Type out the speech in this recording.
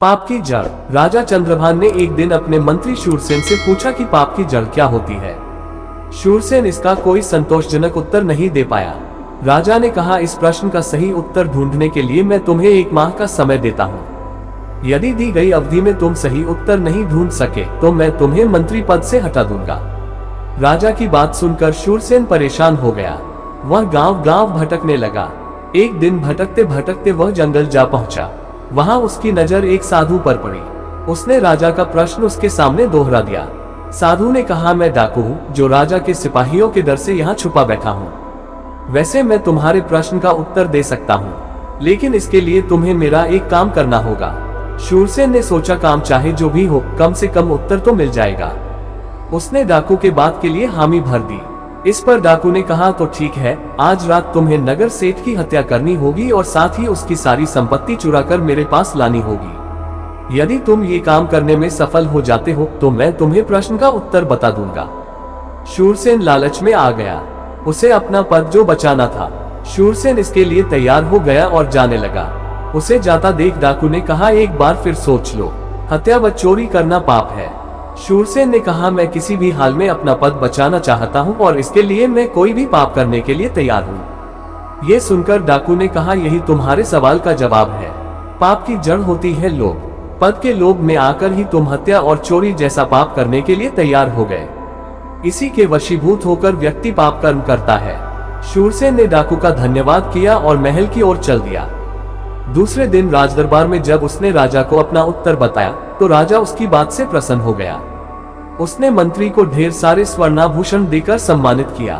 पाप की जड़। राजा चंद्रभान ने एक दिन अपने मंत्री शूरसेन से पूछा कि पाप की जड़ क्या होती है। शूरसेन इसका कोई संतोषजनक उत्तर नहीं दे पाया। राजा ने कहा, इस प्रश्न का सही उत्तर ढूंढने के लिए मैं तुम्हें 1 माह का समय देता हूँ। यदि दी गई अवधि में तुम सही उत्तर नहीं ढूंढ सके तो मैं तुम्हें मंत्री पद से हटा दूंगा। राजा की बात सुनकर शूरसेन परेशान हो गया। वह गांव-गांव भटकने लगा। एक दिन भटकते भटकते वह जंगल जा पहुंचा। वहां उसकी नजर एक साधु पर पड़ी। उसने राजा का प्रश्न उसके सामने दोहरा दिया। साधु ने कहा, मैं डाकू हूँ जो राजा के सिपाहियों के डर से यहाँ छुपा बैठा हूँ। वैसे मैं तुम्हारे प्रश्न का उत्तर दे सकता हूँ, लेकिन इसके लिए तुम्हें मेरा एक काम करना होगा। शूरसेन ने सोचा, काम चाहे जो भी हो, कम से कम उत्तर तो मिल जाएगा। उसने डाकू के बात के लिए हामी भर दी। इस पर डाकू ने कहा, तो ठीक है, आज रात तुम्हें नगर सेठ की हत्या करनी होगी और साथ ही उसकी सारी संपत्ति चुराकर मेरे पास लानी होगी। यदि तुम ये काम करने में सफल हो जाते हो तो मैं तुम्हें प्रश्न का उत्तर बता दूंगा। शूरसेन लालच में आ गया। उसे अपना पद जो बचाना था। शूरसेन इसके लिए तैयार हो गया और जाने लगा। उसे जाता देख डाकू ने कहा, एक बार फिर सोच लो, हत्या व चोरी करना पाप है। शूरसेन ने कहा, मैं किसी भी हाल में अपना पद बचाना चाहता हूं और इसके लिए मैं कोई भी पाप करने के लिए तैयार हूं। ये सुनकर डाकू ने कहा, यही तुम्हारे सवाल का जवाब है। पाप की जड़ होती है लोभ। पद के लोभ में आकर ही तुम हत्या और चोरी जैसा पाप करने के लिए तैयार हो गए। इसी के वशीभूत होकर व्यक्ति पाप कर्म करता है। शूरसेन ने डाकू का धन्यवाद किया और महल की ओर चल दिया। दूसरे दिन राजदरबार में जब उसने राजा को अपना उत्तर बताया तो राजा उसकी बात से प्रसन्न हो गया। उसने मंत्री को ढेर सारे स्वर्णाभूषण देकर सम्मानित किया।